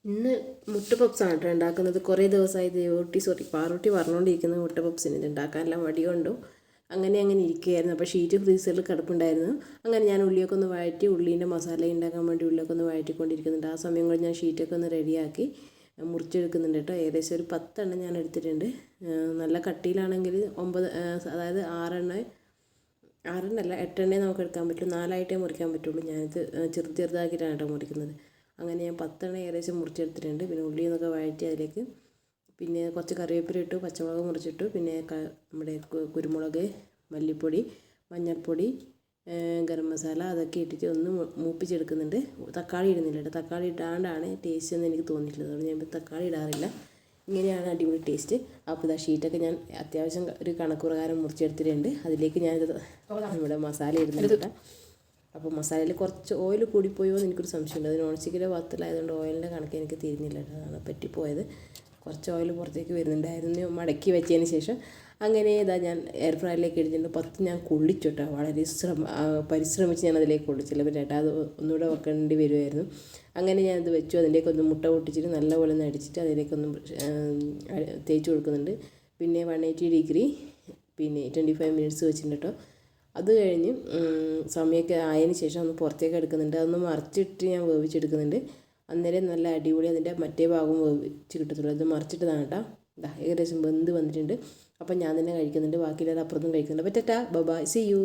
ഇന്ന് മുട്ട പപ്സാണ് കേട്ടോ ഉണ്ടാക്കുന്നത്. കുറേ ദിവസമായി പാറൂട്ടി പറഞ്ഞുകൊണ്ടിരിക്കുന്നത് മുട്ട പപ്സിന് ഇത് ഉണ്ടാക്കാനെല്ലാം മടി കൊണ്ടും അങ്ങനെ ഇരിക്കുകയായിരുന്നു. അപ്പോൾ ഷീറ്റ് ഫ്രീസറിൽ കിടപ്പുണ്ടായിരുന്നു. അങ്ങനെ ഞാൻ ഉള്ളിയൊക്കെ ഒന്ന് വഴറ്റി ഉള്ളീൻ്റെ മസാല ഉണ്ടാക്കാൻ വേണ്ടി ഉള്ളിയൊക്കെ ഒന്ന് വഴറ്റിക്കൊണ്ടിരിക്കുന്നുണ്ട്. ആ സമയം കൊണ്ട് ഞാൻ ഷീറ്റൊക്കെ ഒന്ന് റെഡിയാക്കി മുറിച്ചെടുക്കുന്നുണ്ട് കേട്ടോ. ഏകദേശം ഒരു 10 എണ്ണം ഞാൻ എടുത്തിട്ടുണ്ട്. നല്ല കട്ടിയിലാണെങ്കിൽ 9, അതായത് 6 എണ്ണല്ല 8 എണ്ണേ നമുക്ക് എടുക്കാൻ പറ്റുള്ളൂ. 4ആയിട്ടേ മുറിക്കാൻ പറ്റുള്ളൂ. ഞാനിത് ചെറുതാക്കിയിട്ടാണ് കേട്ടോ മുറിക്കുന്നത്. അങ്ങനെ ഞാൻ 10 എണ്ണം ഏകദേശം മുറിച്ചെടുത്തിട്ടുണ്ട്. പിന്നെ ഉള്ളി എന്നൊക്കെ വഴറ്റി അതിലേക്ക് പിന്നെ കുറച്ച് കറിവേപ്പില ഇട്ടു, പച്ചമുളക് മുറിച്ചിട്ടു, പിന്നെ നമ്മുടെ കുരുമുളക്, മല്ലിപ്പൊടി, മഞ്ഞൾപ്പൊടി, ഗരം മസാല അതൊക്കെ ഇട്ടിട്ട് ഒന്ന് മൂപ്പിച്ചെടുക്കുന്നുണ്ട്. തക്കാളി ഇടുന്നില്ല കേട്ടോ. തക്കാളി ഇടാണ്ടാണ് ടേസ്റ്റ് എന്ന് എനിക്ക് തോന്നിയിട്ടുള്ളത്. അതുകൊണ്ട് ഞാൻ തക്കാളി ഇടാറില്ല. ഇങ്ങനെയാണ് അടിപൊളി ടേസ്റ്റ്. അപ്പോൾ ഇതാ ഷീറ്റൊക്കെ ഞാൻ അത്യാവശ്യം ഒരു കണക്ക് പ്രകാരം മുറിച്ചെടുത്തിട്ടുണ്ട്. അതിലേക്ക് ഞാനിത് നമ്മുടെ മസാല ഇടുന്നുണ്ട് കേട്ടോ. അപ്പോൾ മസാലയിൽ കുറച്ച് ഓയിൽ കൂടിപ്പോയോ എന്ന് എനിക്കൊരു സംശയമുണ്ട്. അത് നോൺ സ്റ്റിക്കിൻ്റെ പാത്രത്തിലായതുകൊണ്ട് ഓയിലിൻ്റെ കണക്ക് എനിക്ക് തിരിഞ്ഞില്ല കേട്ടോ. അതാണ് പറ്റിപ്പോയത്. കുറച്ച് ഓയിൽ പുറത്തേക്ക് വരുന്നുണ്ടായിരുന്നു മടക്കി വെച്ചതിന് ശേഷം. അങ്ങനെ ഇതാ ഞാൻ എയർ ഫ്രയറിലേക്ക് ഇടിച്ചിട്ടുണ്ട്. 10 ഞാൻ കൊള്ളിച്ചു കേട്ടോ. വളരെ പരിശ്രമിച്ച് ഞാൻ അതിലേക്ക് കൊള്ളിച്ചില്ല. പിന്നെ അത് ഒന്നുകൂടെ വെക്കേണ്ടി വരുമായിരുന്നു. അങ്ങനെ ഞാനത് വെച്ചു. അതിലേക്കൊന്ന് മുട്ട പൊട്ടിച്ചിട്ട് നല്ലപോലെ ഒന്ന് അടിച്ചിട്ട് അതിലേക്കൊന്ന് തേച്ച് കൊടുക്കുന്നുണ്ട്. പിന്നെ 180 ഡിഗ്രി പിന്നെ 25 മിനിറ്റ്സ് വെച്ചിട്ടുണ്ട് കേട്ടോ. അത് കഴിഞ്ഞ് സമയമൊക്കെ ആയതിന് ശേഷം ഒന്ന് പുറത്തേക്ക് എടുക്കുന്നുണ്ട്. അതൊന്ന് മറിച്ചിട്ട് ഞാൻ വേവിച്ചെടുക്കുന്നുണ്ട്. അന്നേരം നല്ല അടിപൊളി അതിൻ്റെ മറ്റേ ഭാഗം വേവിച്ച് കിട്ടത്തുള്ളൂ. അത് മറിച്ചിട്ടതാണ് കേട്ടോ. ഏകദേശം വെന്ത് വന്നിട്ടുണ്ട്. അപ്പം ഞാൻ തന്നെ കഴിക്കുന്നുണ്ട്. ബാക്കിയുള്ളവർ അപ്പുറത്തും കഴിക്കുന്നുണ്ട്. അപ്പോൾ ടാറ്റാ ബൈ, സീ യു.